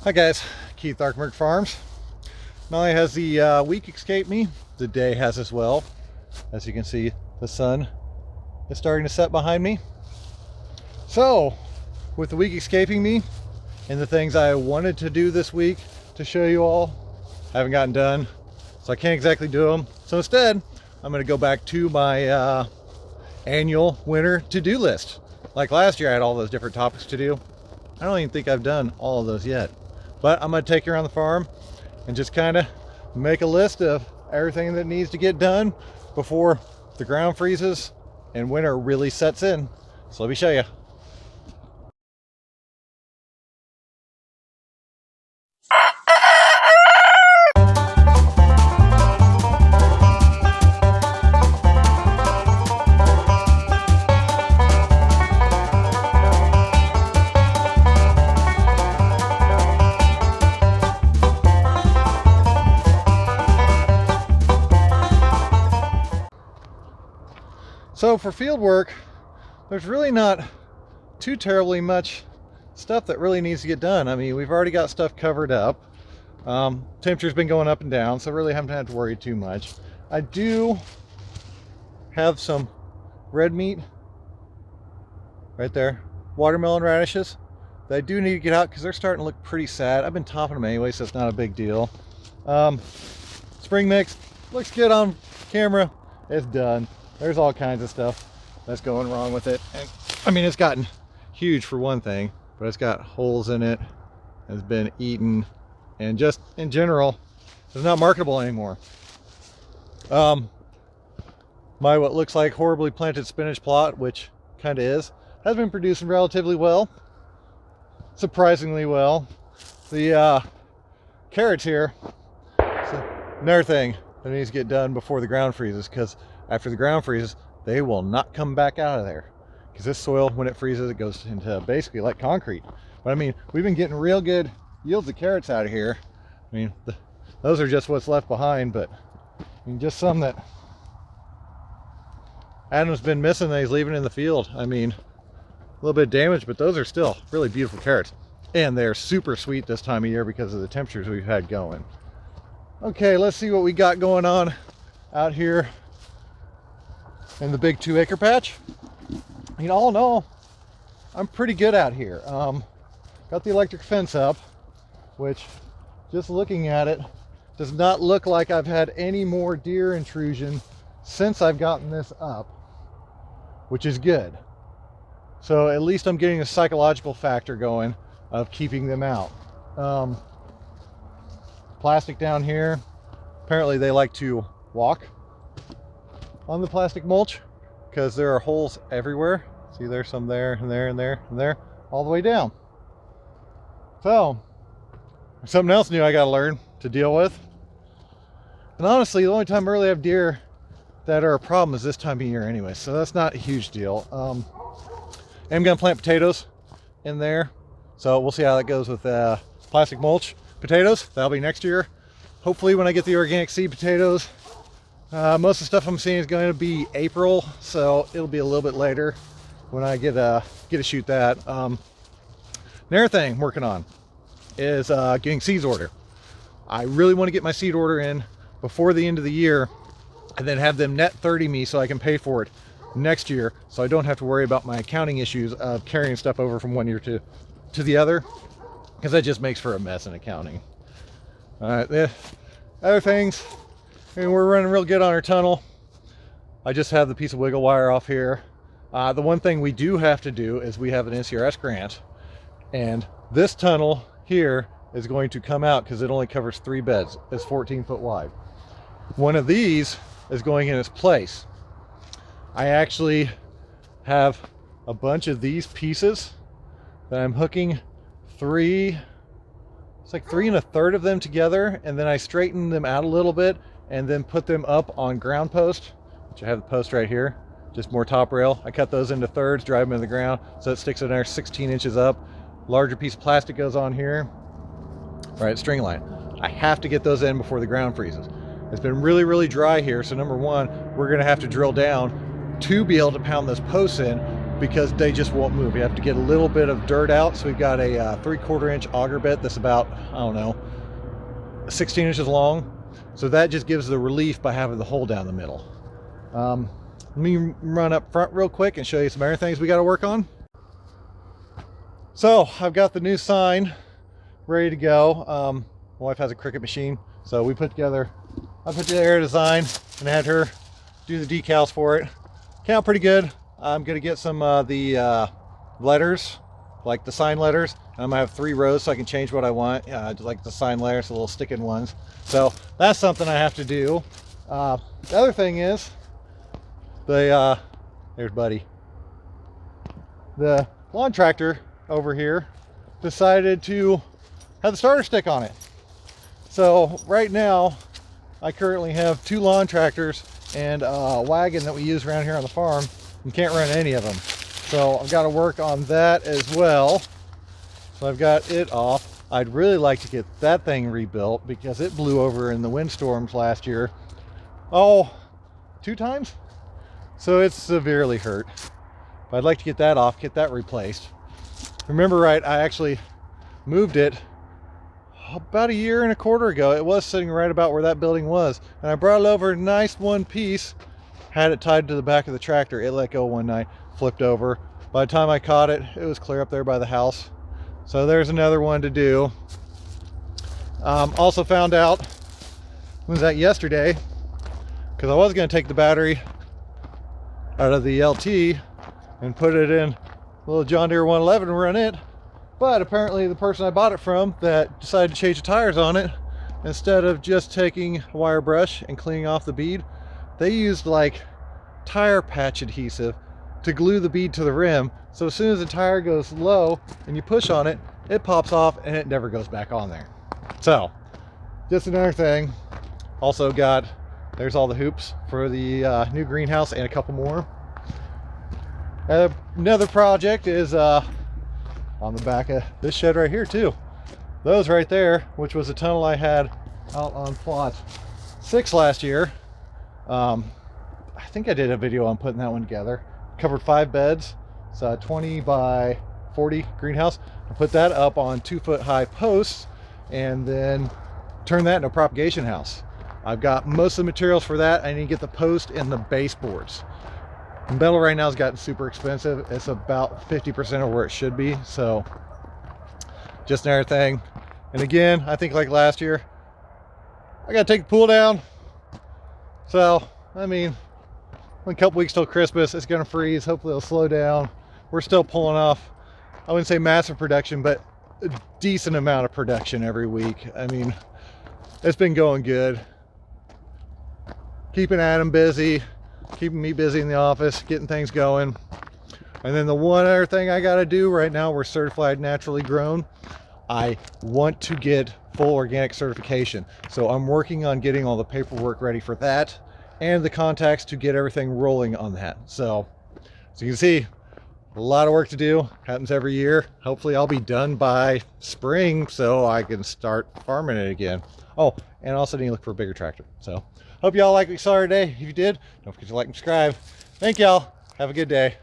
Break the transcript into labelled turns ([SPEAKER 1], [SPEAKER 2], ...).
[SPEAKER 1] Hi guys, Keith Arkmerk Farms. Not only has the week escaped me, the day has as well. As you can see, the sun is starting to set behind me. So, with the week escaping me and the things I wanted to do this week to show you all, I haven't gotten done, so I can't exactly do them. So instead, I'm going to go back to my annual winter to-do list. Like last year, I had all those different topics to do. I don't even think I've done all of those yet. But I'm going to take you around the farm and just kind of make a list of everything that needs to get done before the ground freezes and winter really sets in. So let me show you. So for field work, there's really not too terribly much stuff that really needs to get done. I mean, we've already got stuff covered up. Temperature's been going up and down, so really haven't had to worry too much. I do have some red meat right there, watermelon radishes, that I do need to get out because they're starting to look pretty sad. I've been topping them anyway, so it's not a big deal. Spring mix looks good on camera. It's done. There's all kinds of stuff that's going wrong with it. And I mean, it's gotten huge for one thing, but it's got holes in it, has been eaten, and just in general, it's not marketable anymore. My what looks like horribly planted spinach plot, which kind of is, has been producing relatively well, surprisingly well. The carrots here, so another thing that needs to get done before the ground freezes, because after the ground freezes, they will not come back out of there. Because this soil, when it freezes, it goes into basically like concrete. But I mean, we've been getting real good yields of carrots out of here. I mean, those are just what's left behind, but I mean, just some that Adam's been missing that he's leaving in the field. I mean, a little bit of damage, but those are still really beautiful carrots. And they're super sweet this time of year because of the temperatures we've had going. Okay, let's see what we got going on out here in the big 2-acre patch. You know, all in all, I'm pretty good out here. Got the electric fence up, which, just looking at it, does not look like I've had any more deer intrusion since I've gotten this up, which is good. So at least I'm getting a psychological factor going of keeping them out. Plastic down here, apparently they like to walk on the plastic mulch because there are holes everywhere. See, there's some there and there and there and there, all the way down. So something else new I got to learn to deal with. And honestly, the only time I really have deer that are a problem is this time of year anyway, so that's not a huge deal. I'm gonna plant potatoes in there, so we'll see how that goes with plastic mulch potatoes. That'll be next year, hopefully, when I get the organic seed potatoes. Most of the stuff I'm seeing is going to be April, so it'll be a little bit later when I get to shoot that. Another thing I'm working on is getting seeds order. I really want to get my seed order in before the end of the year and then have them net 30 me so I can pay for it next year, so I don't have to worry about my accounting issues of carrying stuff over from one year to the other, because that just makes for a mess in accounting. All right, the other things, I mean, we're running real good on our tunnel. I just have the piece of wiggle wire off here. The one thing we do have to do is we have an NCRS grant, and this tunnel here is going to come out because it only covers 3 beds. It's 14 foot wide. One of these is going in its place. I actually have a bunch of these pieces that I'm hooking it's like 3 1/3 of them together, and then I straighten them out a little bit and then put them up on ground post, which I have the post right here, just more top rail. I cut those into thirds, drive them in the ground, so it sticks another 16 inches up. Larger piece of plastic goes on here. All right, string line. I have to get those in before the ground freezes. It's been really, really dry here, so number one, we're gonna have to drill down to be able to pound those posts in, because they just won't move. You have to get a little bit of dirt out. So we've got a 3/4 inch auger bit that's about, I don't know, 16 inches long. So that just gives the relief by having the hole down the middle. Let me run up front real quick and show you some other things we got to work on. So I've got the new sign ready to go. My wife has a Cricut machine, so I put together a design and had her do the decals for it. Came out pretty good. I'm gonna get some the letters, like the sign letters. I'm gonna have 3 rows so I can change what I want, just like the sign letters, the little stick-in ones. So that's something I have to do. The other thing is there's Buddy. The lawn tractor over here decided to have the starter stick on it. So right now I currently have 2 lawn tractors and a wagon that we use around here on the farm and can't run any of them. So I've got to work on that as well. So I've got it off. I'd really like to get that thing rebuilt because it blew over in the windstorms last year. 2 times? So it's severely hurt. But I'd like to get that off, get that replaced. Remember right, I actually moved it about 1.25 years ago. It was sitting right about where that building was. And I brought it over, nice one piece, had it tied to the back of the tractor. It let go one night, flipped over. By the time I caught it, it was clear up there by the house. So there's another one to do. Also found out, when was that, yesterday, because I was going to take the battery out of the LT and put it in a little John Deere 111 and run it. But apparently the person I bought it from that decided to change the tires on it, instead of just taking a wire brush and cleaning off the bead, they used like tire patch adhesive to glue the bead to the rim. So as soon as the tire goes low and you push on it, it pops off and it never goes back on there. So just another thing. Also got, there's all the hoops for the new greenhouse and a couple more. Another project is on the back of this shed right here too. Those right there, which was a tunnel I had out on plot 6 last year. I think I did a video on putting that one together. Covered 5 beds. It's a 20 by 40 greenhouse. I put that up on 2-foot high posts and then turned that into a propagation house. I've got most of the materials for that. I need to get the post and the baseboards. Metal right now has gotten super expensive. It's about 50% of where it should be. So just another thing. And again, I think like last year, I got to take the pool down. So, I mean, a couple weeks till Christmas, it's going to freeze. Hopefully it'll slow down. We're still pulling off, I wouldn't say massive production, but a decent amount of production every week. I mean, it's been going good. Keeping Adam busy, keeping me busy in the office, getting things going. And then the one other thing I got to do right now, we're certified naturally grown. I want to get full organic certification. So I'm working on getting all the paperwork ready for that and the contacts to get everything rolling on that. So you can see, a lot of work to do. Happens every year. Hopefully I'll be done by spring so I can start farming it again. Oh, and also need to look for a bigger tractor. So hope y'all like what you saw today. If you did, don't forget to like and subscribe. Thank y'all. Have a good day.